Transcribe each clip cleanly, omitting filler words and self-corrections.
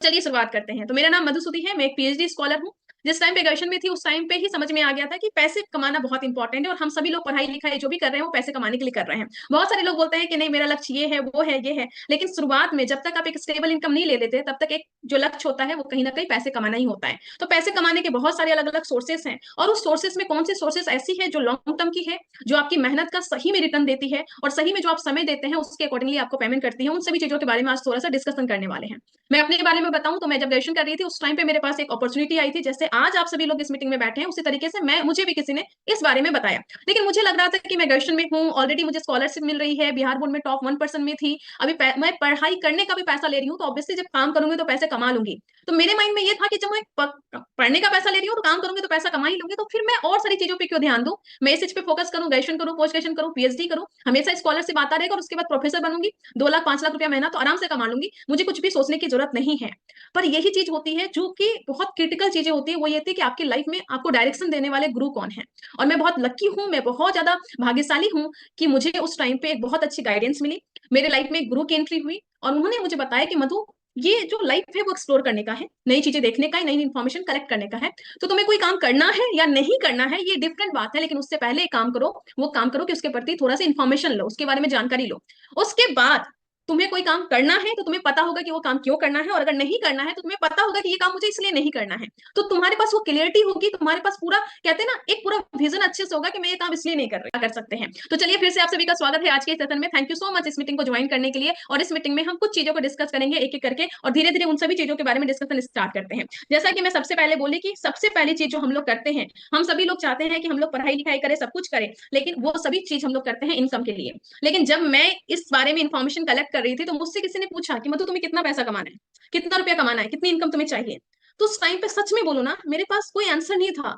चलिए शुरुआत करते हैं। तो मेरा नाम मधुसूदी है, मैं एक पीएचडी स्कॉलर हूँ। जिस टाइम पे ग्रेजुएशन में थी उस टाइम पे ही समझ में आ गया था कि पैसे कमाना बहुत इंपॉर्टेंट है और हम सभी लोग पढ़ाई लिखाई जो भी कर रहे हैं वो पैसे कमाने के लिए कर रहे हैं। बहुत सारे लोग बोलते हैं कि नहीं मेरा लक्ष्य ये है वो है ये है, लेकिन शुरुआत में जब तक आप एक स्टेबल इनकम नहीं ले लेते तब तक एक जो लक्ष्य होता है वो कहीं ना कहीं पैसे कमाना ही होता है। तो पैसे कमाने के बहुत सारे अलग अलग सोर्सेस हैं और उस सोर्सेस में कौन सी सोर्सेस ऐसी है जो लॉन्ग टर्म की है, जो आपकी मेहनत का सही में रिटर्न देती है और सही में जो आप समय देते हैं उसके अकॉर्डिंगली आपको पेमेंट करती है, उन सभी चीजों के बारे में आज थोड़ा सा डिस्कशन करने वाले हैं। मैं अपने बारे में बताऊं तो मैं जब ग्रेजुएशन कर रही थी उस टाइम पे मेरे पास एक अपॉर्चुनिटी आई थी, जैसे आज आप सभी लोग इस मीटिंग में बैठे हैं उसी तरीके से मैं मुझे भी किसी ने इस बारे में बताया। लेकिन मुझे लग रहा था कि मैं ग्रेजुएशन में हूँ, ऑलरेडी मुझे स्कॉलरशिप मिल रही है, बिहार बोर्ड में टॉप 1% में थी, अभी मैं पढ़ाई करने का भी पैसा ले रही हूँ, तो ऑब्वियसली जब काम करूंगी तो पैसे कमा लूंगी। तो मेरे माइंड में ये था कि जब मैं पढ़ने का पैसा ले रही हूँ तो काम करूंगी तो पैसा कमा ही लूंगी, तो फिर मैं और सारी चीजों पर क्यों ध्यान दूं। मैं इस चीज पे फोकस करूँ, ग्रेजुएशन करूँ, पोस्ट ग्रेजुएशन करूँ, पीएचडी करूँ, हमेशा स्कॉलरशिप आता रहेगा और उसके बाद प्रोफेसर बनूंगी, 2 लाख 5 लाख रुपया महीना तो आराम से कमा लूंगी, मुझे कुछ भी सोचने की जरूरत नहीं है। पर यही चीज होती है जो कि बहुत क्रिटिकल चीजें होती है, वो ये थी कि आपकी लाइफ में आपको डायरेक्शन देने वाले गुरु कौन है। और मैं बहुत लकी हूँ, मैं बहुत ज्यादा भाग्यशाली हूँ कि मुझे उस टाइम पे एक बहुत अच्छी गाइडेंस मिली। मेरे लाइफ में एक गुरु की एंट्री हुई और उन्होंने मुझे बताया कि मधु, ये जो लाइफ है वो एक्सप्लोर करने का है, नई चीजें देखने का है, नई इन्फॉर्मेशन कलेक्ट करने का है। तो तुम्हें कोई काम करना है या नहीं करना है ये डिफरेंट बात है, लेकिन उससे पहले एक काम करो, वो काम करो कि उसके प्रति थोड़ा सा इन्फॉर्मेशन लो, उसके बारे में जानकारी लो। उसके बाद तुम्हें कोई काम करना है तो तुम्हें पता होगा कि वो काम क्यों करना है, और अगर नहीं करना है तो तुम्हें पता होगा कि ये काम मुझे इसलिए नहीं करना है। तो तुम्हारे पास वो क्लियरिटी होगी, तुम्हारे पास पूरा कहते हैं ना एक पूरा विजन अच्छे से होगा कि मैं ये काम इसलिए नहीं कर सकते हैं। तो चलिए फिर से आप सभी का स्वागत है आज के सेशन में। थैंक यू सो मच इस मीटिंग को ज्वाइन करने के लिए। और इस मीटिंग में हम कुछ चीजों को डिस्कस करेंगे एक एक करके और धीरे धीरे उन सभी चीजों के बारे में डिस्कशन स्टार्ट करते हैं। जैसा कि मैं सबसे पहले बोली कि सबसे पहली चीज जो हम लोग करते हैं, हम सभी लोग चाहते हैं कि हम लोग पढ़ाई लिखाई करें, सब कुछ करें, लेकिन वो सभी चीज हम लोग करते हैं इनकम के लिए। लेकिन जब मैं इस बारे में इंफॉर्मेशन कलेक्ट कर रही थी तो मुझसे किसी ने पूछा कि मतलब तुम्हें कितना पैसा कमाना है, कितना रुपया कमाना है, कितनी इनकम तुम्हें चाहिए। तो उस टाइम पे सच में बोलो ना, मेरे पास कोई आंसर नहीं था।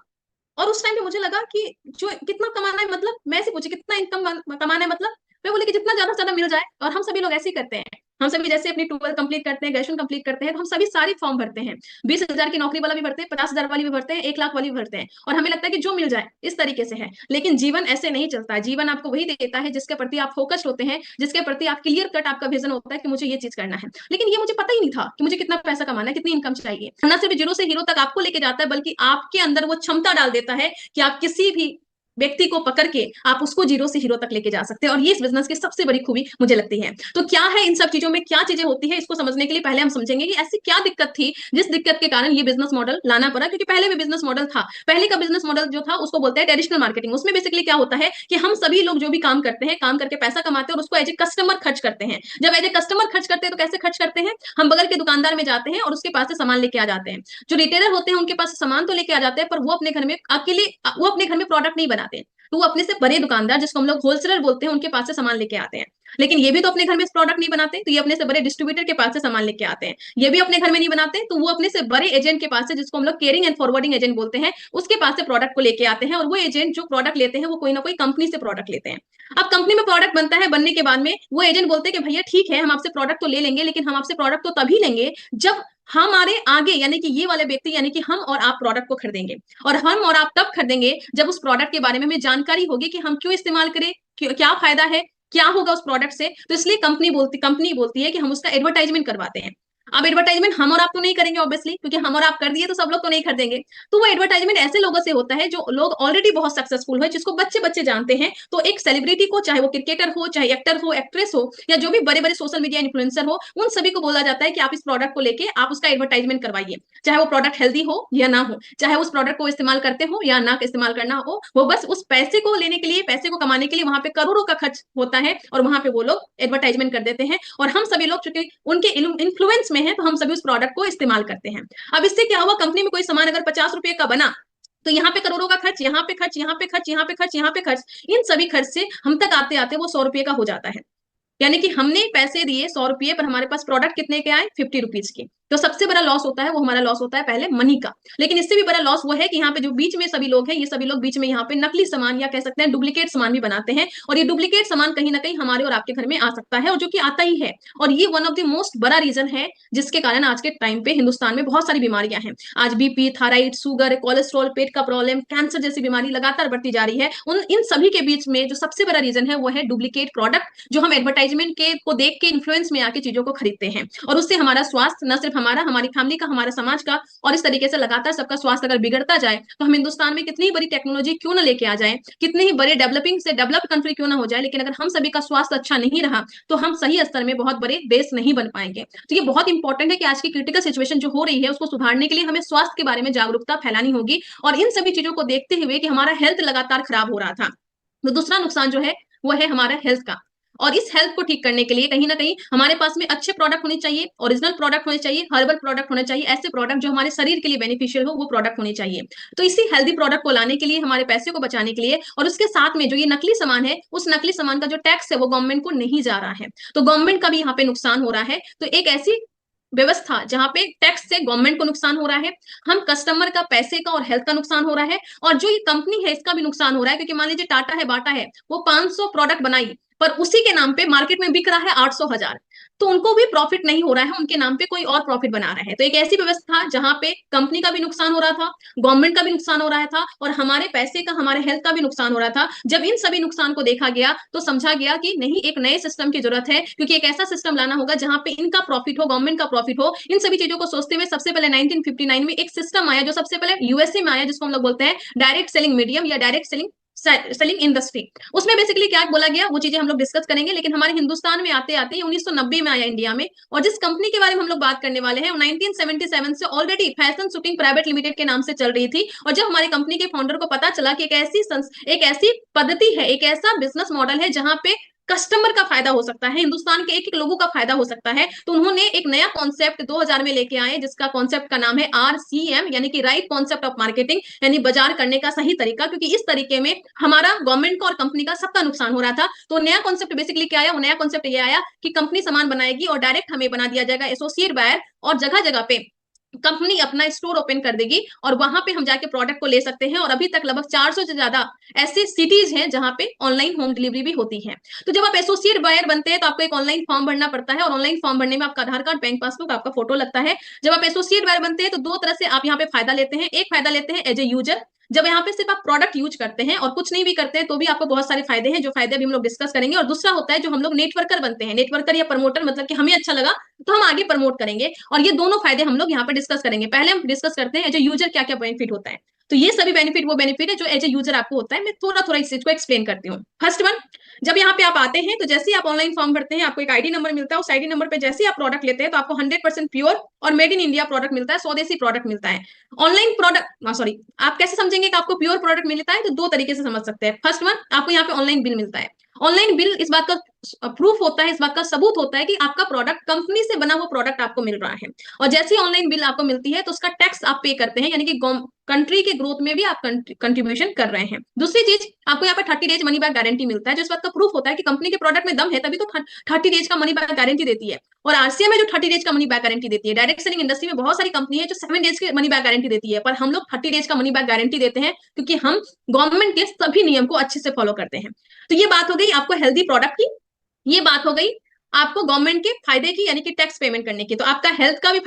और उस टाइम पे मुझे लगा कि जो कितना कमाना है मतलब, मैं ऐसे पूछी कितना इनकम कमाना है मतलब, मैं बोली कि जितना ज्यादा से ज्यादा मिल जाए। और हम सभी लोग ऐसे ही करते हैं, हम सभी जैसे अपनी 12th कंप्लीट करते हैं, ग्रेजुएशन कंप्लीट करते हैं, तो हम सभी सारी फॉर्म भरते हैं। 20,000 की नौकरी वाला भी भरते हैं, 50,000 वाली भी भरते हैं, 1 लाख वाली भी भरते हैं, और हमें लगता है कि जो मिल जाए इस तरीके से है। लेकिन जीवन ऐसे नहीं चलता है। जीवन आपको वही देता है जिसके प्रति आप फोकस्ड होते हैं, जिसके प्रति आप क्लियर कट आपका विजन होता है कि मुझे ये चीज करना है। लेकिन ये मुझे पता ही नहीं था कि मुझे कितना पैसा कमाना है, कितनी इनकम चाहिए। न सिर्फ जीरो से हीरो तक आपको लेके जाता है, बल्कि आपके अंदर वो क्षमता डाल देता है कि आप किसी भी व्यक्ति को पकड़ के आप उसको जीरो से हीरो तक लेके जा सकते हैं। और ये इस बिजनेस की सबसे बड़ी खूबी मुझे लगती है। तो क्या है इन सब चीजों में, क्या चीजें होती है, इसको समझने के लिए पहले हम समझेंगे कि ऐसी क्या दिक्कत थी जिस दिक्कत के कारण ये बिजनेस मॉडल लाना पड़ा। क्योंकि पहले भी बिजनेस मॉडल था, पहले का बिजनेस मॉडल जो था उसको बोलते हैं ट्रेडिशनल मार्केटिंग। उसमें बेसिकली क्या होता है कि हम सभी लोग जो भी काम करते हैं, काम करके पैसा कमाते हैं और उसको एज ए कस्टमर खर्च करते हैं। जब एज ए कस्टमर खर्च करते हैं तो कैसे खर्च करते हैं, हम बगल के दुकानदार में जाते हैं और उसके पास से सामान लेके आ जाते हैं। जो रिटेलर होते हैं उनके पास सामान तो लेके आ जाते हैं, पर वो अपने घर में अकेले, वो अपने घर में प्रोडक्ट नहीं बनाते, तो वो अपने से बड़े दुकानदार जिसको हम लोग होलसेलर बोलते हैं उनके पास से सामान लेके आते हैं। लेकिन ये भी तो अपने घर में प्रोडक्ट नहीं बनाते, तो ये अपने से बड़े डिस्ट्रीब्यूटर के पास से सामान लेके आते हैं। ये भी अपने घर में नहीं बनाते, तो वो अपने से बड़े एजेंट के पास से, जिसको हम लोग केयरिंग एंड फॉरवर्डिंग एजेंट बोलते हैं, उसके पास से प्रोडक्ट को लेके आते हैं। और वो एजेंट जो प्रोडक्ट लेते हैं वो कोई ना कोई कंपनी से प्रोडक्ट लेते हैं। अब कंपनी में प्रोडक्ट बनता है, बनने के बाद में वो एजेंट बोलते हैं कि भैया ठीक है हम आपसे प्रोडक्ट तो ले लेंगे, लेकिन हम आपसे प्रोडक्ट तो तभी लेंगे जब हमारे आगे यानी कि ये वाले व्यक्ति यानी कि हम और आप प्रोडक्ट को खरीदेंगे। और हम और आप तब खरीदेंगे जब उस प्रोडक्ट के बारे में हमें जानकारी होगी कि हम क्यों इस्तेमाल करें, क्या फायदा है, क्या होगा उस प्रोडक्ट से। तो इसलिए कंपनी बोलती है कि हम उसका एडवर्टाइजमेंट करवाते हैं। अब एडवर्टाइजमेंट हम और आप तो नहीं करेंगे ऑब्वियसली, क्योंकि हम और आप कर दिए तो सब लोग तो नहीं खरीदेंगे। तो वो एडवर्टाइजमेंट ऐसे लोगों से होता है जो लोग ऑलरेडी बहुत सक्सेसफुल है, जिसको बच्चे बच्चे जानते हैं। तो एक सेलिब्रिटी को, चाहे वो क्रिकेटर हो, चाहे एक्टर हो, एक्ट्रेस हो, या जो भी बड़े बड़े सोशल मीडिया इन्फ्लुएंसर हो, उन सभी को बोला जाता है कि आप इस प्रोडक्ट को लेके आप उसका एडवर्टाइजमेंट करवाइए। चाहे वो प्रोडक्ट हेल्दी हो या ना हो, चाहे उस प्रोडक्ट को इस्तेमाल करते हो या ना इस्तेमाल करना हो, वो बस उस पैसे को लेने के लिए, पैसे को कमाने के लिए वहां पे करोड़ों का खर्च होता है और वहां पे वो लोग एडवर्टाइजमेंट कर देते हैं। और हम सभी लोग चूंकि उनके इन्फ्लुएंस में है, तो हम सभी उस प्रोडक्ट को इस्तेमाल करते हैं। अब इससे क्या हुआ, कंपनी में कोई सामान अगर 50 रुपए का बना, तो यहाँ पे करोड़ों का खर्च, यहाँ पे खर्च, यहाँ पे खर्च, यहाँ पे खर्च, यहाँ पे खर्च, इन सभी खर्च से हम तक आते आते वो 100 रुपए का हो जाता है। यानी कि हमने पैसे दिए 100 रुपए, पर हमारे पास प्रोडक्ट कितने के आए, 50 रुपीज के। तो सबसे बड़ा लॉस होता है वो हमारा लॉस होता है पहले मनी का। लेकिन इससे भी बड़ा लॉस वो है कि यहाँ पे जो बीच में सभी लोग हैं, ये सभी लोग बीच में यहाँ पे नकली सामान या कह सकते हैं डुप्लीकेट सामान भी बनाते हैं। और ये डुप्लीकेट सामान कहीं ना कहीं हमारे और आपके घर में आ सकता है, और जो कि आता ही है। और ये वन ऑफ द मोस्ट बड़ा रीजन है जिसके कारण आज के टाइम पे हिंदुस्तान में बहुत सारी बीमारियां हैं। आज बीपी, थायराइड, शुगर, कोलेस्ट्रॉल, पेट का प्रॉब्लम, कैंसर जैसी बीमारी लगातार बढ़ती जा रही है। उन इन सभी के बीच में जो सबसे बड़ा रीजन है वो है डुप्लीकेट प्रोडक्ट, जो हम एडवर्टाइजमेंट के को देख के इन्फ्लुएंस में आके चीजों को खरीदते हैं। और उससे हमारा स्वास्थ्य, न सिर्फ हमारा, हमारी फैमिली का, हमारा समाज का, और इस तरीके से लगातार सबका स्वास्थ्य अगर बिगड़ता जाए तो हम हिंदुस्तान में कितनी बड़ी टेक्नोलॉजी क्यों ना लेके आ जाए, कितने ही बड़े डेवलपिंग से डेवलप्ड कंट्री क्यों ना हो जाए, लेकिन अगर हम सभी का स्वास्थ्य अच्छा नहीं रहा तो हम सही स्तर में बहुत बड़े देश नहीं बन पाएंगे। तो ये बहुत इंपॉर्टेंट है कि आज की क्रिटिकल सिचुएशन जो हो रही है उसको सुधारने के लिए हमें स्वास्थ्य के बारे में जागरूकता फैलानी होगी, और इन सभी चीजों को देखते हुए कि हमारा हेल्थ लगातार खराब हो रहा था। तो दूसरा नुकसान जो है वो है हमारा हेल्थ का, और इस हेल्थ को ठीक करने के लिए कहीं ना कहीं हमारे पास में अच्छे प्रोडक्ट होने चाहिए, ओरिजिनल प्रोडक्ट होने चाहिए, हर्बल प्रोडक्ट होने चाहिए, ऐसे प्रोडक्ट जो हमारे शरीर के लिए बेनिफिशियल हो वो प्रोडक्ट होने चाहिए। तो इसी हेल्दी प्रोडक्ट को लाने के लिए, हमारे पैसे को बचाने के लिए, और उसके साथ में जो ये नकली सामान है उस नकली सामान का जो टैक्स है वो गवर्नमेंट को नहीं जा रहा है, तो गवर्नमेंट का भी यहाँ पे नुकसान हो रहा है। तो एक ऐसी व्यवस्था जहां पे टैक्स से गवर्नमेंट को नुकसान हो रहा है, हम कस्टमर का पैसे का और हेल्थ का नुकसान हो रहा है, और जो ये कंपनी है इसका भी नुकसान हो रहा है, क्योंकि मान लीजिए टाटा है, बाटा है, वो 500 प्रोडक्ट बनाई पर उसी के नाम पे मार्केट में बिक रहा है 800,000, तो उनको भी प्रॉफिट नहीं हो रहा है, उनके नाम पे कोई और प्रॉफिट बना रहा है। तो एक ऐसी व्यवस्था जहां पे कंपनी का भी नुकसान हो रहा था, गवर्नमेंट का भी नुकसान हो रहा था, और हमारे पैसे का, हमारे हेल्थ का भी नुकसान हो रहा था। जब इन सभी नुकसान को देखा गया तो समझा गया कि नहीं, एक नए सिस्टम की जरूरत है, क्योंकि एक ऐसा सिस्टम लाना होगा जहां पे इनका प्रॉफिट हो, गवर्नमेंट का प्रॉफिट हो। इन सभी चीजों को सोचते हुए सबसे पहले 1959 में एक सिस्टम आया जो सबसे पहले यूएसए में आया, जिसको हम लोग बोलते हैं डायरेक्ट सेलिंग मीडियम या डायरेक्ट सेलिंग इंडस्ट्री। उसमें बेसिकली क्या बोला गया वो चीजें हम लोग डिस्कस करेंगे, लेकिन हमारे हिंदुस्तान में आते आते 1990 में आया इंडिया में, और जिस कंपनी के बारे में हम लोग बात करने वाले हैं वो 1977 से already fashion shooting private limited के नाम से चल रही थी। और जब हमारी कंपनी के फाउंडर को पता चला कि एक ऐसी पद्धति है, एक ऐसा बिजनेस मॉडल है जहां पे कस्टमर का फायदा हो सकता है, हिंदुस्तान के एक एक लोगों का फायदा हो सकता है, तो उन्होंने एक नया कॉन्सेप्ट 2000 में लेके आए, जिसका कॉन्सेप्ट का नाम है RCM, यानी कि राइट कॉन्सेप्ट ऑफ मार्केटिंग, यानी बाजार करने का सही तरीका। क्योंकि इस तरीके में हमारा गवर्नमेंट का और कंपनी का सबका नुकसान हो रहा था। तो नया कॉन्सेप्ट बेसिकली क्या आया, वो नया कॉन्सेप्ट ये आया कि कंपनी सामान बनाएगी और डायरेक्ट हमें बना दिया जाएगा एसोसिएट बायर, और जगह जगह पे कंपनी अपना स्टोर ओपन कर देगी और वहां पे हम जाके प्रोडक्ट को ले सकते हैं। और अभी तक लगभग 400 से ज्यादा ऐसे सिटीज हैं जहां पे ऑनलाइन होम डिलीवरी भी होती है। तो जब आप एसोसिएट बायर बनते हैं तो आपको एक ऑनलाइन फॉर्म भरना पड़ता है, और ऑनलाइन फॉर्म भरने में आपका आधार कार्ड, बैंक पासबुक, आपका फोटो लगता है। जब आप एसोसिएट बायर बनते हैं तो दो तरह से आप यहाँ पे फायदा लेते हैं। एक फायदा लेते हैं एज ए यूजर, जब यहाँ पे सिर्फ आप प्रोडक्ट यूज करते हैं और कुछ नहीं भी करते हैं तो भी आपको बहुत सारे फायदे हैं, जो फायदे भी हम लोग डिस्कस करेंगे। और दूसरा होता है जो हम लोग नेटवर्कर बनते हैं, नेटवर्कर या प्रमोटर, मतलब कि हमें अच्छा लगा तो हम आगे प्रमोट करेंगे, और ये दोनों फायदे हम लोग यहाँ पे डिस्कस करेंगे। पहले हम डिस्कस करते हैं एज ए यूजर क्या क्या बेनिफिट होता है। तो ये सभी बेनिफिट वो बेनिफिट है जो एज ए यूजर आपको होता है। मैं थोड़ा थोड़ा इस चीज को एक्सप्लेन करती हूँ। फर्स्ट वन, जब यहाँ पे आप आते हैं तो जैसे ही आप ऑनलाइन फॉर्म भरते हैं आपको एक आईडी नंबर मिलता है। उस आईडी नंबर पे जैसे ही आप प्रोडक्ट लेते हैं तो आपको 100% प्योर और मेड इन इंडिया प्रोडक्ट मिलता है, स्वदेशी प्रोडक्ट मिलता है। ऑनलाइन प्रोडक्ट, सॉरी, आप कैसे समझेंगे कि आपको प्योर प्रोडक्ट मिलता है, तो दो तरीके से समझ सकते हैं। फर्स्ट वन, आपको यहाँ पे ऑनलाइन बिल मिलता है। ऑनलाइन बिल इस बात का प्रूफ होता है, इस बात का सबूत होता है कि आपका प्रोडक्ट, कंपनी से बना हुआ प्रोडक्ट आपको मिल रहा है। और जैसे ही ऑनलाइन बिल आपको मिलती है तो उसका टैक्स आप पे करते हैं, यानी कि कंट्री के ग्रोथ में भी आप कंट्रीब्यूशन कर रहे हैं। दूसरी चीज, आपको यहाँ पे 30 डेज मनी बैक गारंटी मिलता है, जो इस बात का प्रूफ होता है कि कंपनी के प्रोडक्ट में दम है, तभी तो 30 डेज का मनी बैक गारंटी देती है। और आरसीएम में जो 30 डेज का मनी बैक गारंटी देती है, डायरेक्ट सेलिंग इंडस्ट्री में बहुत सारी कंपनी है जो 7 डेज के मनी बैक गारंटी देती है, पर हम लोग 30 डेज का मनी बैक गारंटी देते हैं क्योंकि हम गवर्नमेंट के सभी नियम को अच्छे से फॉलो करते हैं। तो ये बात हो गई आपको हेल्दी प्रोडक्ट की, ये बात हो गई आपको गवर्नमेंट के फायदे की, यानी कि टैक्स पेमेंट करने की। तो आपका हेल्थ का भी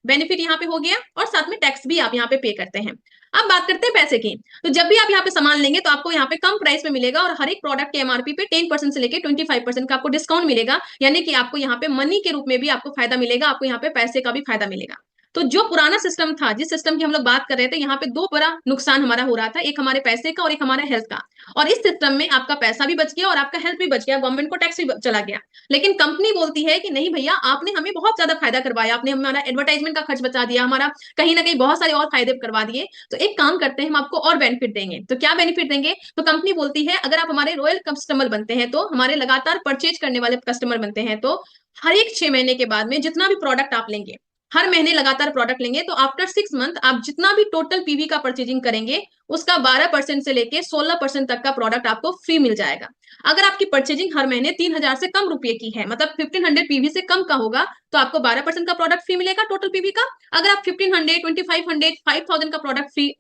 बेनिफिट यहाँ पे हो गया, और साथ में टैक्स भी आप यहाँ पे करते हैं। अब बात करते हैं पैसे की। तो जब भी आप यहाँ पे सामान लेंगे तो आपको यहाँ पे कम प्राइस में मिलेगा, और हर एक प्रोडक्ट के एमआरपी पे 10% से लेके 25% का आपको डिस्काउंट मिलेगा, यानी कि आपको यहाँ पे मनी के रूप में भी आपको फायदा मिलेगा, आपको यहाँ पे पैसे का भी फायदा मिलेगा। तो जो पुराना सिस्टम था, जिस सिस्टम की हम लोग बात कर रहे थे, यहाँ पे दो बड़ा नुकसान हमारा हो रहा था, एक हमारे पैसे का और एक हमारे हेल्थ का। और इस सिस्टम में आपका पैसा भी बच गया और आपका हेल्थ भी बच गया, गवर्नमेंट को टैक्स भी चला गया। लेकिन कंपनी बोलती है कि नहीं भैया, आपने हमें बहुत ज्यादा फायदा करवाया, आपने हमारा एडवर्टाइजमेंट का खर्च बचा दिया, हमारा कहीं ना कहीं बहुत सारे और फायदे करवा दिए, तो एक काम करते हैं, हम आपको और बेनिफिट देंगे। तो क्या बेनिफिट देंगे? तो कंपनी बोलती है अगर आप हमारे रॉयल कस्टमर बनते हैं, तो हमारे लगातार परचेज करने वाले कस्टमर बनते हैं, तो हर एक 6 महीने के बाद में जितना भी प्रोडक्ट आप लेंगे, हर महीने लगातार प्रोडक्ट लेंगे, तो आफ्टर 6 मंथ आप जितना भी टोटल पीवी का परचेजिंग करेंगे उसका 12% से लेके 16% तक का प्रोडक्ट आपको फ्री मिल जाएगा। अगर आपकी परचेजिंग हर महीने 3000 से कम रुपए की है, मतलब 1500 पीवी से कम का होगा, तो आपको 12% का प्रोडक्ट फ्री मिलेगा टोटल पीवी का। अगर आप 1500, 2500, 5000 का प्रोडक्ट फ्री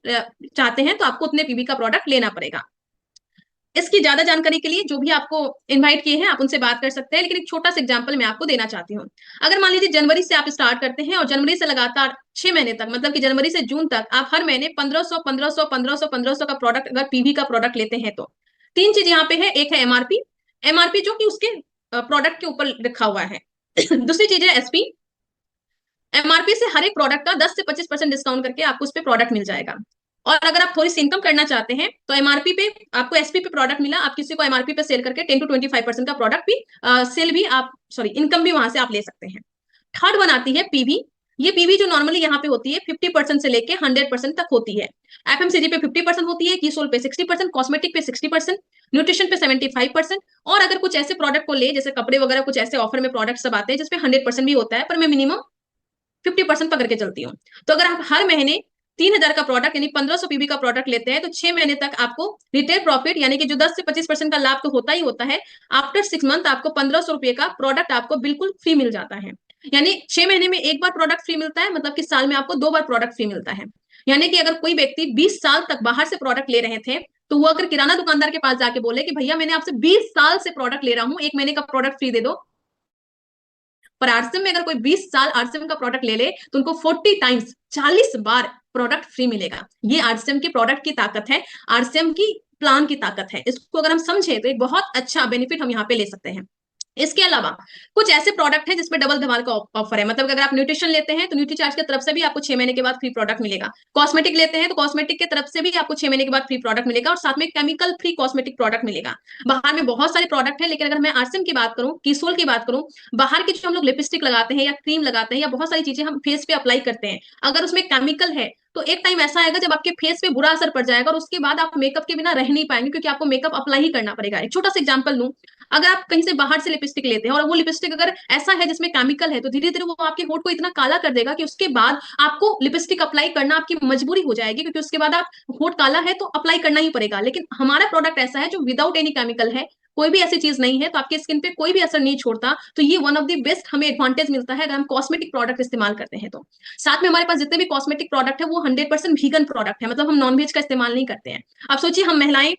चाहते हैं तो आपको उतने पीवी का प्रोडक्ट लेना पड़ेगा। इसकी ज्यादा जानकारी के लिए जो भी आपको इनवाइट किए हैं आप उनसे बात कर सकते हैं, लेकिन एक छोटा सा एग्जांपल मैं आपको देना चाहती हूँ। अगर मान लीजिए जनवरी से आप स्टार्ट करते हैं और जनवरी से लगातार 6 महीने तक, मतलब कि जनवरी से जून तक आप हर महीने 1500 1500 1500 1500 का प्रोडक्ट, अगर पीवी का प्रोडक्ट लेते हैं, तो तीन चीज यहाँ पे है। एक है एमआरपी, एमआरपी जो कि उसके प्रोडक्ट के ऊपर लिखा हुआ है। दूसरी चीज है एसपी, एमआरपी से हर एक प्रोडक्ट का 10 से 25% डिस्काउंट करके आपको उस पर प्रोडक्ट मिल जाएगा। और अगर आप थोड़ी सी इनकम करना चाहते हैं तो एमआरपी पे आपको एसपी पे प्रोडक्ट मिला, आप किसी को एमआरपी पे सेल करके 10 to 25% का प्रोडक्ट भी सेल भी आप सॉरी इनकम भी वहां से आप ले सकते हैं। थर्ड वन आती है पीवी। ये पीवी जो नॉर्मली यहाँ पे होती है 50% से लेके 100% तक होती है। एफएमसीजी पे 50% होती है, कीसोल पे 60%, कॉस्मेटिक पे 60%, न्यूट्रिशन पे 75%। और अगर कुछ ऐसे प्रोडक्ट को ले जैसे कपड़े वगैरह कुछ ऐसे ऑफर में प्रोडक्ट सब आते हैं जिसपे 100% भी होता है, पर मैं मिनिमम 50% पकड़ के चलती हूँ। तो अगर आप हर महीने 3,000 का प्रोडक्ट यानी 1500 पीबी का प्रोडक्ट लेते हैं तो 6 महीने तक आपको रिटेल प्रॉफिट यानी कि जो 10 से 25% का लाभ तो होता ही होता है, आफ्टर 6 मंथ आपको 1500 रुपए का प्रोडक्ट आपको बिल्कुल फ्री मिल जाता है। यानी 6 महीने में एक बार प्रोडक्ट फ्री मिलता है, मतलब कि साल में आपको 2 बार प्रोडक्ट फ्री मिलता है। यानी कि अगर कोई व्यक्ति 20 साल तक बाहर से प्रोडक्ट ले रहे थे तो वो अगर किराना दुकानदार के पास जाके बोले कि भैया मैंने आपसे 20 साल से प्रोडक्ट ले रहा हूँ, एक महीने का प्रोडक्ट फ्री दे दो, पर आरसीएम में अगर कोई 20 साल आरसीएम का प्रोडक्ट ले ले तो उनको 40 टाइम्स 40 बार प्रोडक्ट फ्री मिलेगा। ये आरसीएम की प्रोडक्ट की ताकत है, आरसीएम की प्लान की ताकत है। इसको अगर हम समझे तो एक बहुत अच्छा बेनिफिट हम यहाँ पे ले सकते हैं। इसके अलावा कुछ ऐसे प्रोडक्ट हैं जिसमें डबल धमाल का ऑफर है, मतलब अगर आप न्यूट्रिशन लेते हैं तो न्यूट्रीचार्ज की तरफ से भी आपको 6 महीने के बाद फ्री प्रोडक्ट मिलेगा। कॉस्मेटिक लेते हैं तो कॉस्मेटिक की तरफ से भी आपको 6 महीने के बाद फ्री प्रोडक्ट मिलेगा, और साथ में केमिकल फ्री कॉस्मेटिक प्रोडक्ट मिलेगा। बाहर में बहुत सारे प्रोडक्ट है, लेकिन अगर मैं आरसीएम की बात करूं, कीसोल की बात करूं, बाहर की जो हम लोग लिपस्टिक लगाते हैं या क्रीम लगाते हैं या बहुत सारी चीजें हम फेस पे अप्लाई करते हैं, अगर उसमें केमिकल है तो एक टाइम ऐसा आएगा जब आपके फेस पे बुरा असर पड़ जाएगा और उसके बाद आप मेकअप के बिना रह नहीं पाएंगे, क्योंकि आपको मेकअप अप्लाई ही करना पड़ेगा। एक छोटा सा एग्जांपल लूं, अगर आप कहीं से बाहर से लिपस्टिक लेते हैं और वो लिपस्टिक अगर ऐसा है जिसमें केमिकल है तो धीरे धीरे वो आपके होठ को इतना काला कर देगा कि उसके बाद आपको लिपस्टिक अप्लाई करना आपकी मजबूरी हो जाएगी, क्योंकि उसके बाद आप होठ काला है तो अप्लाई करना ही पड़ेगा। लेकिन हमारा प्रोडक्ट ऐसा है जो विदाउट एनी केमिकल है, कोई भी ऐसी चीज नहीं है, तो आपकी स्किन पे कोई भी असर नहीं छोड़ता। तो ये वन ऑफ द बेस्ट हमें एडवांटेज मिलता है अगर हम कॉस्मेटिक प्रोडक्ट इस्तेमाल करते हैं तो। साथ में हमारे पास जितने भी कॉस्मेटिक प्रोडक्ट है वो 100% वीगन प्रोडक्ट है, मतलब हम नॉनवेज का इस्तेमाल नहीं करते हैं। आप सोचिए हम महिलाएं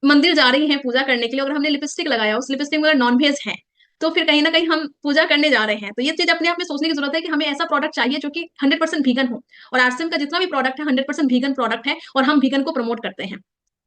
मंदिर जा रही हैं पूजा करने के लिए, अगर हमने लिपस्टिक लगाया उस लिपस्टिक में अगर नॉनवेज है तो फिर कहीं ना कहीं हम पूजा करने जा रहे हैं। तो ये चीज अपने आप में सोचने की जरूरत है कि हमें ऐसा प्रोडक्ट चाहिए जो कि 100% वीगन हो। और आरसीएम का जितना भी प्रोडक्ट है 100% वीगन प्रोडक्ट है, और हम वीगन को प्रमोट करते हैं।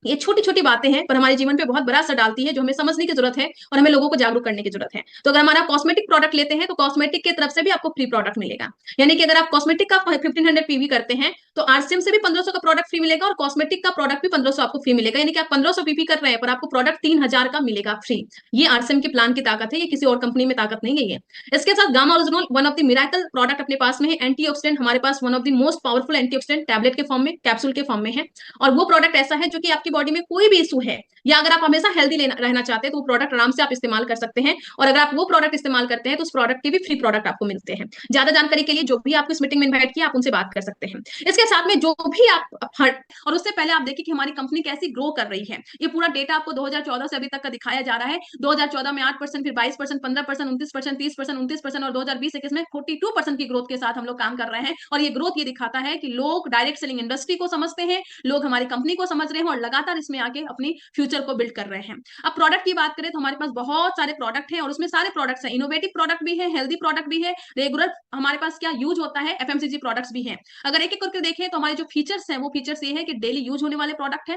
ये छोटी छोटी बातें हैं पर हमारे जीवन पे बहुत बड़ा असर डालती है, जो हमें समझने की जरूरत है और हमें लोगों को जागरूक करने की जरूरत है। तो अगर हमारा कॉस्मेटिक प्रोडक्ट लेते हैं तो कॉस्मेटिक की तरफ से भी आपको फ्री प्रोडक्ट मिलेगा। यानी कि अगर आप कॉस्मेटिक का 1500 पीवी करते हैं तो आरसीएम से भी 1500 का प्रोडक्ट फ्री मिलेगा और कॉस्मेटिक का प्रोडक्ट भी 1500 आपको फ्री मिलेगा। यानी कि आप 1500 पीवी कर रहे हैं पर आपको प्रोडक्ट 3000 का मिलेगा फ्री। ये आरसीएम की प्लान की ताकत है, ये किसी और कंपनी में ताकत नहीं है ये। इसके साथ gamma original one of the miracle product अपने पास में है। एंटीऑक्सीडेंट हमारे पास one of the most powerful antioxidant tablet के फॉर्म में, कैप्सूल के फॉर्म में है। और वो प्रोडक्ट ऐसा है जो कि आपकी बॉडी में कोई भी इशू है या अगर आप हमेशा हेल्दी रहना चाहते हैं तो वो प्रोडक्ट आराम से आप इस्तेमाल कर सकते हैं। और अगर आप वो प्रोडक्ट इस्तेमाल करते हैं तो उस प्रोडक्ट के भी फ्री प्रोडक्ट आपको मिलते हैं। ज्यादा जानकारी के लिए जो भी आपको इस मीटिंग में इन्वाइट किया आप उनसे बात कर सकते हैं। इसके साथ में जो भी आप और उससे पहले आप देखिए कि हमारी कंपनी कैसी ग्रो कर रही है। ये पूरा डेटा आपको 2014 से अभी तक का दिखाया जा रहा है। 2014 में 8%, फिर 22%, 15%, 29%, 30%, 29% और 2020-21 में 42% की ग्रोथ के साथ हम लोग काम कर रहे हैं। और ये ग्रोथ ये दिखाता है कि लोग डायरेक्ट सेलिंग इंडस्ट्री को समझते हैं, लोग हमारी कंपनी को समझ रहे हैं और लगातार इसमें आके अपनी फ्यूचर को बिल्ड कर रहे हैं। अब प्रोडक्ट की बात करें तो हमारे पास बहुत सारे प्रोडक्ट हैं और उसमें सारे प्रोडक्ट्स हैं, इनोवेटिव प्रोडक्ट भी है, हेल्दी प्रोडक्ट भी है, रेगुलर हमारे पास क्या यूज होता है एफएमसीजी प्रोडक्ट्स भी हैं। अगर एक एक करके देखें तो हमारे जो फीचर्स हैं वो फीचर्स ये है कि डेली यूज होने वाले प्रोडक्ट है,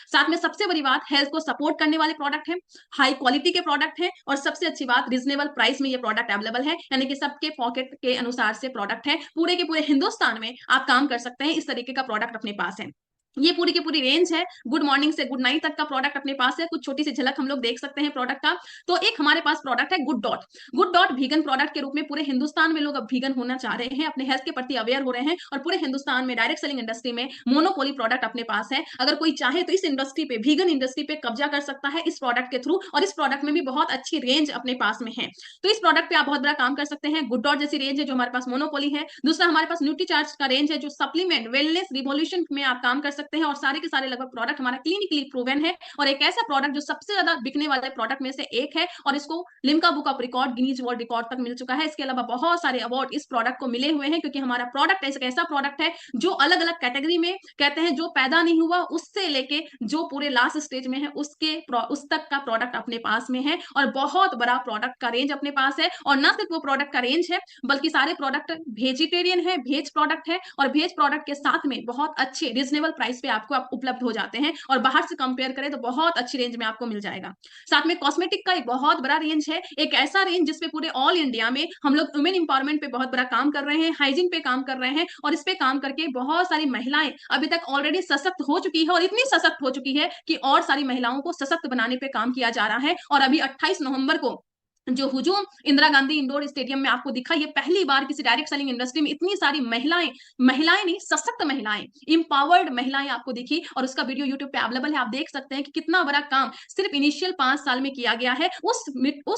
साथ में सबसे बड़ी बात हेल्थ को सपोर्ट करने वाले प्रोडक्ट है, हाई क्वालिटी के प्रोडक्ट है, और सबसे अच्छी बात रीजनेबल प्राइस में ये प्रोडक्ट अवेलेबल है। यानी कि सबके पॉकेट के अनुसार से प्रोडक्ट है, पूरे के पूरे हिंदुस्तान में आप काम कर सकते हैं, इस तरीके का प्रोडक्ट अपने पास है। ये पूरी की पूरी रेंज है, गुड मॉर्निंग से गुड नाइट तक का प्रोडक्ट अपने पास है। कुछ छोटी सी झलक हम लोग देख सकते हैं प्रोडक्ट का। तो एक हमारे पास प्रोडक्ट है good dot. Good dot vegan product के रूप में पूरे हिंदुस्तान में लोग अब वीगन होना चाह रहे हैं, अपने हेल्थ के प्रति अवेयर हो रहे हैं, और पूरे हिंदुस्तान में डायरेक्ट सेलिंग इंडस्ट्री में मोनोपोली प्रोडक्ट अपने पास है। अगर कोई चाहे तो इस इंडस्ट्री पे, वीगन इंडस्ट्री पे कब्जा कर सकता है इस प्रोडक्ट के थ्रू, और इस प्रोडक्ट में भी बहुत अच्छी रेंज अपने पास में है। तो इस प्रोडक्ट पे आप बहुत बड़ा काम कर सकते हैं। गुड डॉट जैसी रेंज है जो हमारे पास मोनोपोली है। दूसरा हमारे पास न्यूट्रीचार्ज का रेंज है जो सप्लीमेंट वेलनेस रिवोल्यूशन में आप काम कर सकते हैं, और सारे के सारे लगभग प्रोडक्ट हमारा क्लिनिकली प्रूवन है, और एक ऐसा प्रोडक्ट जो सबसे ज्यादा बिकने वाले प्रोडक्ट में से एक है, और इसको Limca book of record, Guinness world record तक मिल चुका है। इसके अलावा बहुत सारे अवार्ड इस प्रोडक्ट को मिले हुए हैं, क्योंकि हमारा प्रोडक्ट एक ऐसा प्रोडक्ट है जो अलग अलग कैटेगरी में, कहते हैं जो पैदा नहीं हुआ उससे लेके जो पूरे लास्ट स्टेज में है उस तक का प्रोडक्ट अपने पास में है, और बहुत बड़ा प्रोडक्ट का रेंज अपने पास है। और ना सिर्फ वो प्रोडक्ट का रेंज है बल्कि सारे प्रोडक्ट वेजिटेरियन है, वेज प्रोडक्ट है, और वेज प्रोडक्ट के साथ में बहुत अच्छे रीजनेबल प्राइस प्राइस पे आपको आप उपलब्ध हो जाते हैं, और बाहर से कंपेयर करें तो बहुत अच्छी रेंज में आपको मिल जाएगा। साथ में कॉस्मेटिक का एक बहुत बड़ा रेंज है, एक ऐसा रेंज जिसपे पूरे ऑल इंडिया में हम लोग वुमेन इंपावरमेंट पे बहुत बड़ा काम कर रहे हैं, हाइजीन पे काम कर रहे हैं, और इस पे काम करके बहुत सारी महिलाएं अभी तक ऑलरेडी सशक्त हो चुकी है, और इतनी सशक्त हो चुकी है कि और सारी महिलाओं को सशक्त बनाने पे काम किया जा रहा है। और अभी 28 नवंबर को जो हुजूम इंदिरा गांधी इंडोर स्टेडियम में आपको दिखा, ये पहली बार किसी डायरेक्ट सेलिंग इंडस्ट्री में इतनी सारी महिलाएं, महिलाएं नहीं सशक्त महिलाएं, इंपावर्ड महिलाएं आपको दिखी, और उसका वीडियो यूट्यूब पे अवेलेबल है। आप देख सकते हैं कि कितना बड़ा काम सिर्फ इनिशियल 5 साल में किया गया है। उस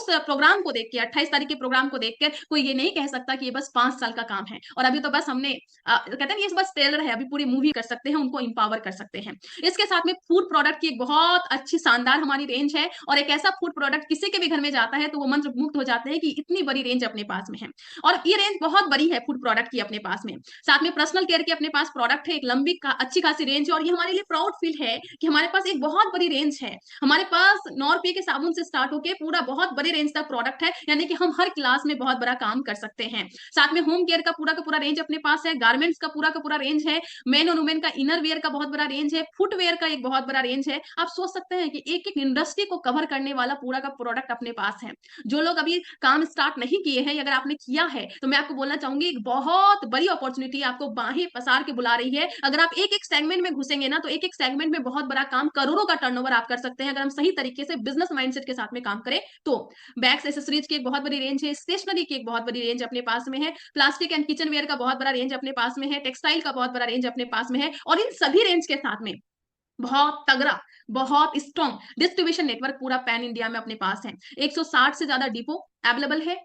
प्रोग्राम को देख के, 28 तारीख के प्रोग्राम को देखकर कोई ये नहीं कह सकता कि ये बस 5 साल का काम है, और अभी तो बस हमने कहते हैं ये बस ट्रेलर है, अभी पूरी मूवी कर सकते हैं, उनको इंपावर कर सकते हैं। इसके साथ में फूड प्रोडक्ट की एक बहुत अच्छी शानदार हमारी रेंज है, और एक ऐसा फूड प्रोडक्ट किसी के भी घर में जाता है तो वो मंत्र मुक्त हो जाते हैं कि इतनी बड़ी रेंज अपने पास में है, और ये रेंज बहुत बड़ी है फूड प्रोडक्ट की अपने पास में। साथ में पर्सनल केयर के अपने पास प्रोडक्ट है, एक लंबी अच्छी खासी रेंज है, और ये हमारे लिए प्राउड फील है कि हमारे पास एक बहुत बड़ी रेंज है। हमारे पास 9 रुपए के साबुन से स्टार्ट होकर पूरा बहुत बड़े रेंज तक प्रोडक्ट है, यानी कि हम हर क्लास में बहुत बड़ा काम कर सकते हैं। साथ में होम केयर का पूरा रेंज अपने पास है, गारमेंट्स का पूरा रेंज है, मेन और वुमेन का इनर वेयर का बहुत बड़ा रेंज है, फुटवेयर का एक बहुत बड़ा रेंज है। आप सोच सकते हैं कि एक एक इंडस्ट्री को कवर करने वाला पूरा का प्रोडक्ट अपने पास है। जो लोग अभी काम स्टार्ट नहीं किए हैं, अगर आपने किया है तो मैं आपको बोलना चाहूंगी एक बहुत बड़ी अपॉर्चुनिटी आपको बाहें पसार के बुला रही है। अगर आप एक एक सेगमेंट में घुसेंगे ना, तो एक एक सेगमेंट में बहुत बड़ा काम, करोड़ों का टर्नओवर आप कर सकते हैं, अगर हम सही तरीके से बिजनेस माइंडसेट के साथ में काम करें तो। बैग्स एसेसरीज की एक बहुत बड़ी रेंज है, स्टेशनरी की एक बहुत बड़ी रेंज अपने पास में है, प्लास्टिक एंड किचन वेयर का बहुत बड़ा रेंज अपने पास में है, टेक्सटाइल का बहुत बड़ा रेंज अपने पास में है, और इन सभी रेंज के साथ में बहुत तगड़ा, बहुत स्ट्रॉन्ग डिस्ट्रीब्यूशन नेटवर्क पूरा पैन इंडिया में अपने पास है। 160 से ज्यादा डिपो अवेलेबल है,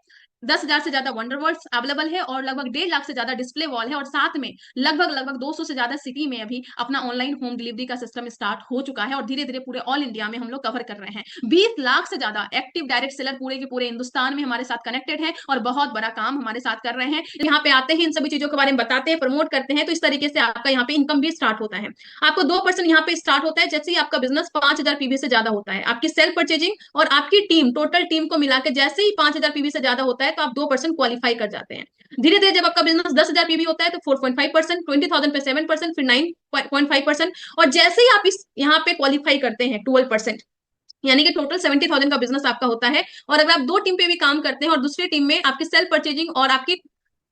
10,000 से ज्यादा वंडरवर्ल्ड्स अवेलेबल है, और लगभग 1.5 लाख से ज्यादा डिस्प्ले वॉल है, और साथ में लगभग 200 से ज्यादा सिटी में अभी अपना ऑनलाइन होम डिलीवरी का सिस्टम स्टार्ट हो चुका है, और धीरे धीरे पूरे ऑल इंडिया में हम लोग कवर कर रहे हैं। 20 लाख से ज्यादा एक्टिव डायरेक्ट सेलर पूरे के पूरे हिंदुस्तान में हमारे साथ कनेक्टेड है, और बहुत बड़ा काम हमारे साथ कर रहे हैं। यहाँ पे आते हैं, इन सभी चीजों के बारे में बताते हैं, प्रमोट करते हैं, तो इस तरीके से आपका यहाँ पे इनकम भी स्टार्ट होता है। आपको 2% यहाँ पे स्टार्ट होता है जैसे ही आपका बिजनेस 5,000 पीवी से ज्यादा होता है। आपकी सेल्फ परचेजिंग और आपकी टीम, टोटल टीम को मिलाकर जैसे ही 5,000 पीवी से ज्यादा होता है तो आप 2% क्वालिफाई कर जाते हैं। धीरे धीरे जब आपका बिजनेस 10,000 पीवी होता है तो 4.5%, 20,000 पे 7%, फिर 9.5%, और जैसे ही आप इस यहाँ पे क्वालिफाई करते हैं 12%, यानी कि टोटल 70,000 का बिजनेस आपका होता है। और अगर आप 2 टीम पे भी काम करते हैं और दूसरी टीम में आपकी सेल्फ परचेजिंग और आपकी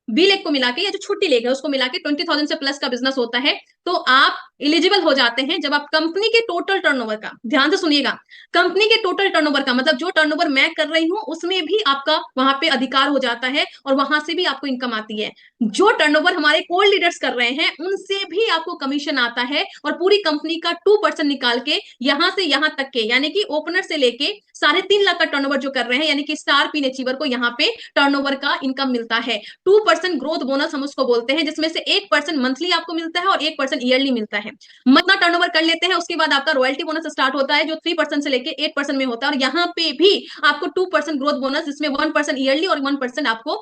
बी लेग को मिला के, या जो छुट्टी लेग है उसको मिला के 20,000 से प्लस का बिजनेस होता है, तो आप एलिजिबल हो जाते हैं। जब आप कंपनी के टोटल टर्नओवर का, ध्यान से सुनिएगा, कंपनी के टोटल टर्नओवर का मतलब जो टर्नओवर मैं कर रही हूं उसमें भी आपका वहां पे अधिकार हो जाता है, और वहां से भी आपको इनकम आती है। जो टर्नओवर हमारे कोर लीडर्स कर रहे हैं उनसे भी आपको कमीशन आता है, और पूरी कंपनी का 2% निकाल के यहां से यहां तक के, यानी कि ओपनर से लेके 3.5 लाख का टर्नओवर जो कर रहे हैं, यानी कि स्टार पिन अचीवर को यहाँ पे टर्नओवर का इनकम मिलता है। 2% ग्रोथ बोनस हम उसको बोलते हैं, जिसमें से 1% मंथली आपको मिलता है और 1% ईयरली मिलता है। मतलब टर्नओवर कर लेते हैं, उसके बाद आपका रॉयल्टी बोनस स्टार्ट होता है जो 3% से लेके 8% में होता है, और यहाँ पे भी आपको 2% ग्रोथ बोनस, जिसमें 1% ईयरली और 1% आपको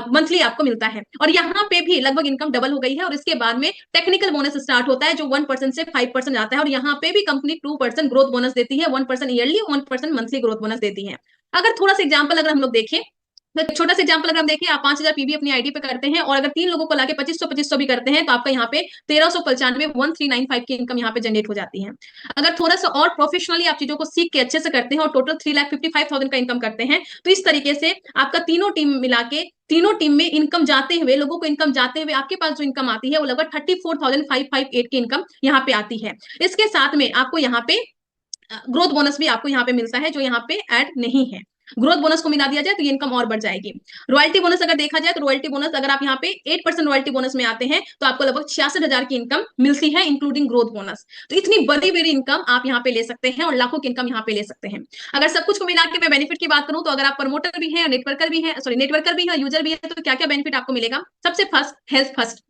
मंथली आपको मिलता है। और यहाँ पे भी लगभग इनकम डबल हो गई है, और इसके बाद में टेक्निकल बोनस स्टार्ट होता है जो 1% से 5% आता है, और यहाँ पे भी कंपनी 2% ग्रोथ बोनस देती है, 1% ईयरली, 1% मंथली ग्रोथ बोनस देती है। अगर थोड़ा सा एग्जाम्पल अगर हम लोग देखें, तो छोटा सा एग्जांपल अगर हम देखें, आप 5,000 पीवी अपनी आईडी पे करते हैं, और अगर 3 लोगों को लाके 2500 भी करते हैं, तो आपका यहाँ पे 1395 की इनकम यहाँ पे जनरेट हो जाती है। अगर थोड़ा सा और प्रोफेशनली आप चीजों को सीख के अच्छे से करते हैं और टोटल 3,55,000 का इनकम करते हैं, तो इस तरीके से आपका तीनों टीम मिला के, तीनों टीम में इनकम जाते हुए, लोगों को इनकम जाते हुए आपके पास जो इनकम आती है वो लगभग 34,558 की इनकम यहाँ पे आती है। इसके साथ में आपको यहाँ पे ग्रोथ बोनस भी आपको यहाँ पे मिलता है जो यहाँ पे ऐड नहीं है। ग्रोथ बोनस को मिला दिया जाए तो ये इनकम और बढ़ जाएगी। रॉयल्टी बोनस अगर देखा जाए तो रॉयल्टी बोनस अगर आप यहाँ पे 8% रॉयल्टी बोनस में आते हैं तो आपको लगभग 66,000 की इनकम मिलती है इंक्लूडिंग ग्रोथ बोनस। तो इतनी बड़ी बड़ी इनकम आप यहाँ पे ले सकते हैं और लाखों की इनकम यहाँ पे ले सकते हैं। अगर सब कुछ को मिला के मैं बेनिफिट की बात करूं तो अगर आप प्रमोटर भी है, नेटवर्कर भी है, सॉरी नेटवर्कर भी है, यूजर भी है, तो क्या क्या बेनिफिट आपको मिलेगा। सबसे फर्स्ट हेल्थ फर्स्ट,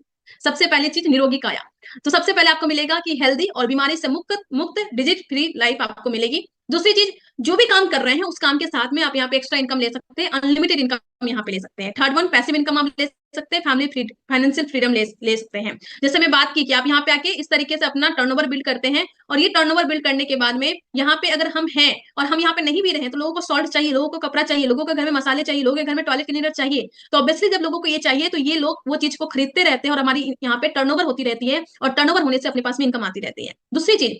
सबसे पहली चीज निरोगी काया। तो सबसे पहले आपको मिलेगा कि हेल्दी और बीमारी से मुक्त डिजीज फ्री लाइफ आपको मिलेगी। दूसरी चीज, जो भी काम कर रहे हैं उस काम के साथ में आप यहाँ पे एक्स्ट्रा इनकम ले सकते हैं, अनलिमिटेड इनकम यहाँ पे ले सकते हैं। थर्ड वन, पैसिव इनकम आप ले सकते हैं, फाइनेंशियल फ्रीडम ले सकते हैं। जैसे मैं बात की कि आप यहाँ पे आके इस तरीके से अपना टर्नओवर बिल्ड करते हैं, और ये टर्नओवर बिल्ड करने के बाद में यहाँ पे अगर हम हैं और हम यहाँ पे नहीं भी रहे, तो लोगों को सॉल्ट चाहिए, लोगों को कपड़ा चाहिए, लोगों के घर में मसाले चाहिए, लोगों के घर में टॉयलेट क्लीनर चाहिए। तो ऑब्वियसली जब लोगों को ये चाहिए तो ये लोग वो चीज को खरीदते रहते हैं, और हमारी यहाँ पे टर्नओवर होती रहती है, और टर्नओवर होने से अपने पास में इनकम आती रहती है। दूसरी चीज,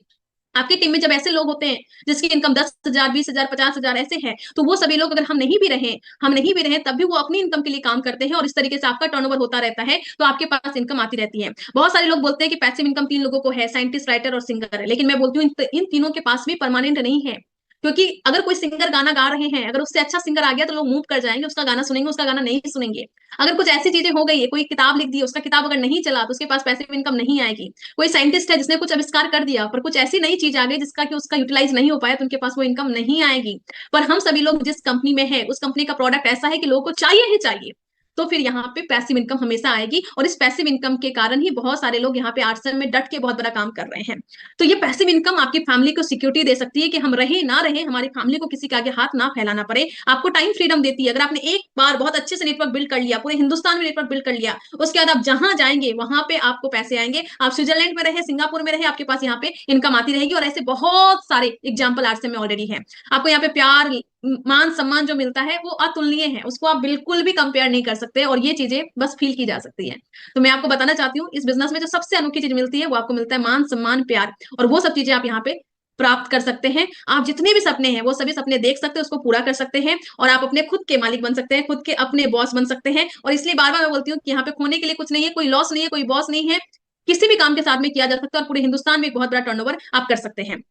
आपकी टीम में जब ऐसे लोग होते हैं जिसकी इनकम 10,000, 20,000, 50,000 ऐसे है, तो वो सभी लोग अगर हम नहीं भी रहे तब भी वो अपनी इनकम के लिए काम करते हैं, और इस तरीके से आपका टर्नओवर होता रहता है, तो आपके पास इनकम आती रहती है। बहुत सारे लोग बोलते हैं कि पैसिव इनकम 3 लोगों को है, साइंटिस्ट, राइटर और सिंगर है, लेकिन मैं बोलती हूँ इन तीनों के पास भी परमानेंट नहीं है। क्योंकि अगर कोई सिंगर गाना गा रहे हैं, अगर उससे अच्छा सिंगर आ गया तो लोग मूव कर जाएंगे, उसका गाना सुनेंगे, उसका गाना नहीं सुनेंगे। अगर कुछ ऐसी चीजें हो गई है, कोई किताब लिख दी, उसका किताब अगर नहीं चला तो उसके पास पैसिव इनकम नहीं आएगी। कोई साइंटिस्ट है जिसने कुछ आविष्कार कर दिया, पर कुछ ऐसी नई चीज आ गई जिसका कि उसका यूटिलाइज नहीं हो पाया, तो उनके पास वो इनकम नहीं आएगी। पर हम सभी लोग जिस कंपनी में है, उस कंपनी का प्रोडक्ट ऐसा है कि लोगों को चाहिए ही चाहिए, तो फिर यहाँ पे पैसिव इनकम हमेशा आएगी, और इस पैसिव इनकम के कारण ही बहुत सारे लोग यहाँ पे आरसीएम में डट के बहुत बड़ा काम कर रहे हैं। तो ये पैसिव इनकम आपकी फैमिली को सिक्योरिटी दे सकती है कि हम रहे ना रहे, हमारी फैमिली को किसी के आगे हाथ ना फैलाना पड़े। आपको टाइम फ्रीडम देती है। अगर आपने एक बार बहुत अच्छे से नेटवर्क बिल्ड कर लिया, पूरे हिंदुस्तान में नेटवर्क बिल्ड कर लिया, उसके बाद आप जहां जाएंगे वहां पे आपको पैसे आएंगे। आप स्विट्जरलैंड में रहे, सिंगापुर में रहे, आपके पास यहाँ पे इनकम आती रहेगी। और ऐसे बहुत सारे एग्जाम्पल आरसीएम में ऑलरेडी है। आपको यहाँ पे प्यार, मान सम्मान जो मिलता है वो अतुलनीय है, उसको आप बिल्कुल भी कंपेयर नहीं कर सकते, और ये चीजें बस फील की जा सकती है। तो मैं आपको बताना चाहती हूँ, इस बिजनेस में जो सबसे अनोखी चीज मिलती है वो आपको मिलता है मान सम्मान, प्यार, और वो सब चीजें आप यहाँ पे प्राप्त कर सकते हैं। आप जितने भी सपने हैं वो सभी सपने देख सकते हैं, उसको पूरा कर सकते हैं, और आप अपने खुद के मालिक बन सकते हैं, खुद के अपने बॉस बन सकते हैं। और इसलिए बार बार मैं बोलती हूँ कि यहाँ पे खोने के लिए कुछ नहीं है, कोई लॉस नहीं है, कोई बॉस नहीं है, किसी भी काम के साथ में किया जा सकता है, और पूरे हिंदुस्तान में एक बहुत बड़ा टर्नओवर आप कर सकते हैं।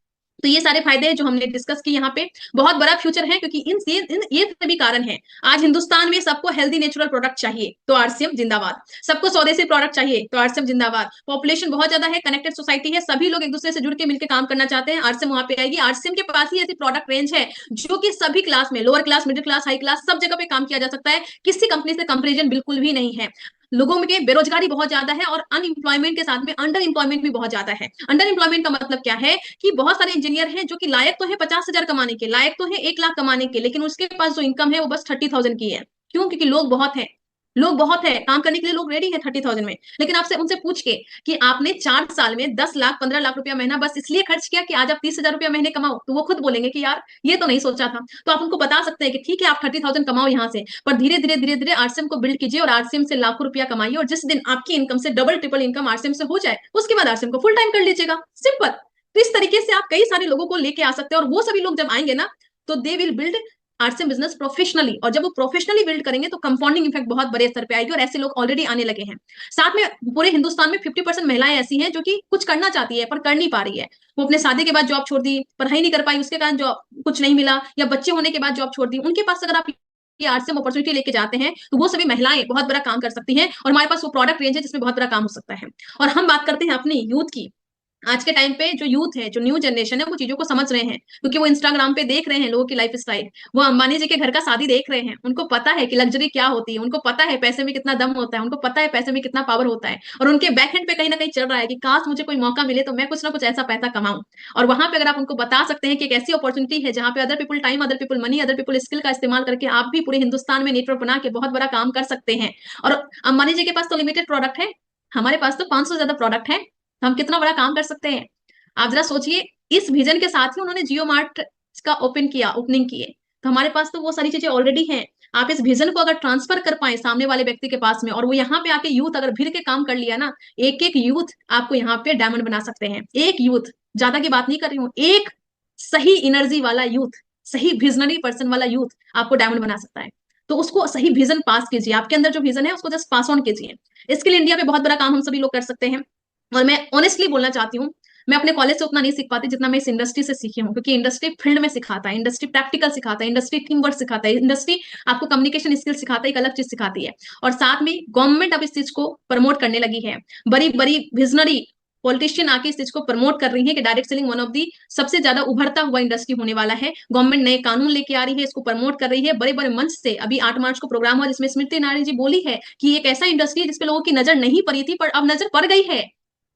तो ये सारे फायदे हैं जो हमने डिस्कस की यहाँ पे। बहुत बड़ा फ्यूचर है, क्योंकि ये सभी कारण हैं। आज हिंदुस्तान में सबको हेल्दी नेचुरल प्रोडक्ट चाहिए, तो आरसीएम जिंदाबाद। सबको स्वदेशी प्रोडक्ट चाहिए, तो आरसीएम जिंदाबाद। पॉपुलेशन बहुत ज्यादा है, कनेक्टेड सोसाइटी है, सभी लोग एक दूसरे से जुड़ के मिलकर काम करना चाहते हैं, आरसीएम वहां पे आएगी। आरसीएम के पास ही ऐसी प्रोडक्ट रेंज है जो कि सभी क्लास में, lower class, middle class, high class, सब जगह पे काम किया जा सकता है। किसी कंपनी से कंपेरिजन बिल्कुल भी नहीं है। लोगों में बेरोजगारी बहुत ज्यादा है, और अनएम्प्लॉयमेंट के साथ में अंडर एम्प्लॉयमेंट भी बहुत ज्यादा है। अंडर एम्प्लॉयमेंट का मतलब क्या है कि बहुत सारे इंजीनियर हैं जो कि लायक तो है 50,000 कमाने के, लायक तो है 1 लाख कमाने के, लेकिन उसके पास जो इनकम है वो बस 30,000 की है। क्यों? क्योंकि लोग बहुत है, काम करने के लिए लोग रेडी है 30,000 में। लेकिन आपसे उनसे पूछ के कि आपने 4 साल में 10 लाख 15 लाख रुपया महीना बस इसलिए खर्च किया कि आज आप 30,000 रुपया महीने कमाओ, तो वो खुद बोलेंगे कि यार ये तो नहीं सोचा था। तो आप उनको बता सकते हैं कि ठीक है आप 30,000 कमाओ यहाँ से, पर धीरे धीरे धीरे धीरे आरसीएम को बिल्ड कीजिए, और आरसीएम से लाखों रुपया कमाइए, और जिस दिन आपकी इनकम से डबल ट्रिपल इनकम आरसीएम से हो जाए, उसके बाद आरसीएम को फुल टाइम कर लीजिएगा। सिंपल। तो इस तरीके से आप कई सारे लोगों को लेके आ सकते हैं, और वो सभी लोग जब आएंगे ना, तो they will build RCM business professionally. और जब वो प्रोफेशनली बिल्ड करेंगे तो कंपाउंडिंग इफेक्ट बहुत बड़े स्तर पे आएगी, और ऐसे लोग ऑलरेडी आने लगे हैं। साथ में पूरे हिंदुस्तान में 50% महिलाएं ऐसी हैं जो कि कुछ करना चाहती है पर कर नहीं पा रही है। वो अपने शादी के बाद जॉब छोड़ दी, पढ़ाई नहीं कर पाई, उसके कारण जॉब कुछ नहीं मिला, या बच्चे होने के बाद जॉब छोड़ दी। उनके पास अगर आप ये आरसीएम अपॉर्चुनिटी लेके जाते हैं, तो वो सभी महिलाएं बहुत बड़ा काम कर सकती हैं, और हमारे पास वो प्रोडक्ट रेंज है जिसमें बहुत बड़ा काम हो सकता है। और हम बात करते हैं अपने यूथ की। आज के टाइम पे जो यूथ है, जो न्यू जनरेशन है, वो चीजों को समझ रहे हैं, क्योंकि वो इंस्टाग्राम पे देख रहे हैं लोगों की लाइफ स्टाइल। वो अंबानी जी के घर का शादी देख रहे हैं, उनको पता है कि लग्जरी क्या होती है, उनको पता है पैसे में कितना दम होता है, उनको पता है पैसे में कितना पावर होता है, और उनके बैक हैंड पे कहीं ना कहीं चल रहा है कि काश मुझे कोई मौका मिले तो मैं कुछ ना कुछ ऐसा पैसा कमाऊं। और वहां पे अगर आप उनको बता सकते हैं कि एक ऐसी अपॉर्चुनिटी है जहां पे other people time, other people money, other people skill का इस्तेमाल करके आप भी पूरे हिंदुस्तान में नेटवर्क बना के बहुत बड़ा काम कर सकते हैं। और अंबानी जी के पास तो लिमिटेड प्रोडक्ट है, हमारे पास तो 500 से ज्यादा प्रोडक्ट है, तो हम कितना बड़ा काम कर सकते हैं। आप जरा सोचिए, इस विजन के साथ ही उन्होंने जियो मार्ट का ओपनिंग किए, तो हमारे पास तो वो सारी चीजें ऑलरेडी हैं। आप इस विजन को अगर ट्रांसफर कर पाए सामने वाले व्यक्ति के पास में, और वो यहाँ पे आके यूथ अगर भीड़ के काम कर लिया ना, एक एक यूथ आपको यहाँ पे डायमंड बना सकते हैं। एक यूथ, ज्यादा की बात नहीं कर रही हूँ, एक सही एनर्जी वाला यूथ, सही विजनरी पर्सन वाला यूथ आपको डायमंड बना सकता है। तो उसको सही विजन पास कीजिए, आपके अंदर जो विजन है उसको जस्ट पास ऑन कीजिए। स्किल इंडिया पे बहुत बड़ा काम हम सभी लोग कर सकते हैं। और मैं ऑनेस्टली बोलना चाहती हूँ, मैं अपने कॉलेज से उतना नहीं सीख पाती जितना मैं इस इंडस्ट्री से सीखी हूँ, क्योंकि इंडस्ट्री फील्ड में सिखाता है, इंडस्ट्री प्रैक्टिकल सिखाता है, इंडस्ट्री टीम वर्क सिखाता है, इंडस्ट्री आपको कम्युनिकेशन स्किल सिखाता है, एक अलग चीज सिखाती है। और साथ में गवर्नमेंट अब इस चीज को प्रमोट करने लगी है। बड़ी बड़ी विजनरी पॉलिटिशियन आके इस चीज को प्रमोट कर रही है कि direct selling one of the सबसे ज्यादा उभरता हुआ इंडस्ट्री होने वाला है। गवर्नमेंट नए कानून लेके आ रही है, इसको प्रमोट कर रही है बड़े बड़े मंच से। अभी 8 मार्च को प्रोग्राम हुआ जिसमें स्मृति ईरानी जी बोली है कि एक ऐसा इंडस्ट्री है जिसपे लोगों की नजर नहीं पड़ी थी, पर अब नजर पड़ गई है।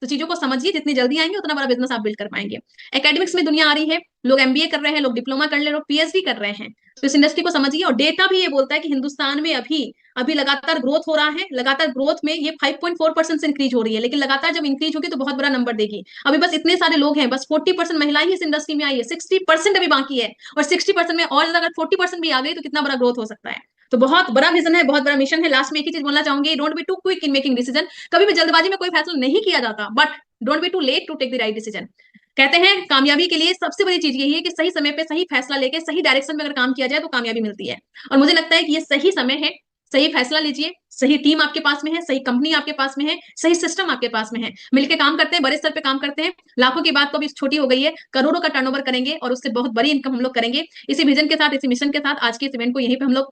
तो चीजों को समझिए, जितनी जल्दी आएंगे उतना बड़ा बिजनेस आप बिल्ड कर पाएंगे। एकेडमिक्स में दुनिया आ रही है, लोग एमबीए कर रहे हैं, लोग डिप्लोमा कर रहे हैं, लोग पीएचडी कर रहे हैं। तो इस इंडस्ट्री को समझिए। और डेटा भी ये बोलता है कि हिंदुस्तान में अभी अभी लगातार ग्रोथ हो रहा है, लगातार ग्रोथ में ये 5.4% से इंक्रीज हो रही है, लेकिन लगातार जब इंक्रीज होगी तो बहुत बड़ा नंबर देगी। अभी बस इतने सारे लोग हैं, बस 40% महिलाएं ही इस इंडस्ट्री में आई है, 60% अभी बाकी है। और 60% में और अगर 40% भी आ गई तो कितना बड़ा ग्रोथ हो सकता है। तो बहुत बड़ा विजन है, बहुत बड़ा मिशन है। लास्ट में एक ही चीज बोलना चाहूंगी, don't be too quick in making decision. कभी भी जल्दबाजी में कोई फैसला नहीं किया जाता, but don't be too late to take the right decision. कहते हैं कामयाबी के लिए सबसे बड़ी चीज यही है कि सही समय पे सही फैसला लेके सही डायरेक्शन में अगर काम किया जाए तो कामयाबी मिलती है। और मुझे लगता है कि ये सही समय है, सही फैसला लीजिए, सही टीम आपके पास में है, सही कंपनी आपके पास में है, सही सिस्टम आपके पास में है, मिलकर काम करते हैं, बड़े स्तर पे काम करते हैं। लाखों की बात तो अभी छोटी हो गई है, करोड़ों का टर्नओवर करेंगे और उससे बहुत बड़ी इनकम हम लोग करेंगे। इसी विजन के साथ, इसी मिशन के साथ आज के इस इवेंट को यहीं पे हम लोग